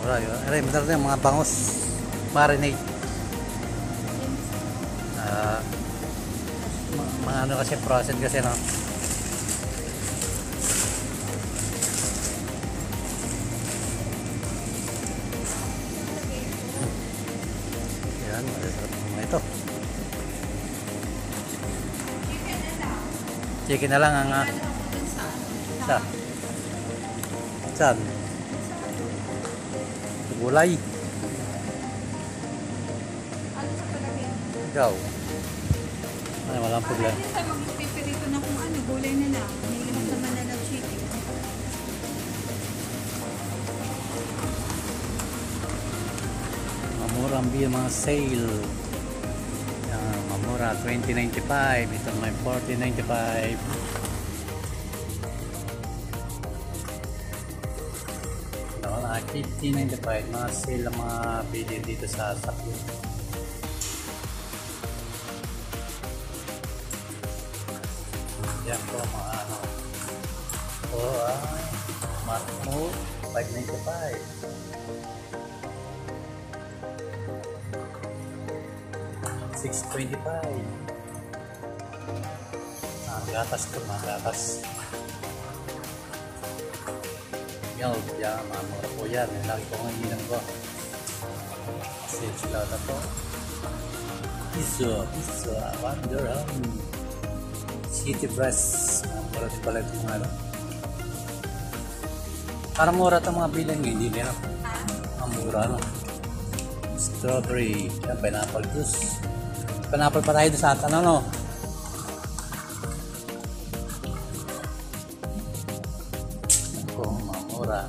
mura yun. Aray, meron yung mga bangus. Marinade. Mga ano kasi, process kasi, no? Yan, masasarap mga ito. Chicken na lang ang saan? Gulay. Ano sa palagay? Ikaw. Ay, walang problema. Ano tayo magpipirito na kung ano, gulay na lang. May limang naman na ng chicken. Mamura ang biya, mga sale. Yan, mamura, 20.95. Ito may 40.95. Ito, 50.95. Mga sale ang mga bili dito sa Sakyo. Yan po, mga ano. Markmo, 5.95. $6.25. Gatas ko, mga gatas. Milk, yan, mamura po yan. Yung lagi ko ang ininom ko. Sales lang na po. Pizza, Wonderham. City Press. Mamura din pala itong ano. Parang mura itong mga bilang hindi nila. Mamura, no? Strawberry, yan, pineapple juice. Pineapple pa tayo sa atin, ano? Ako, mamura.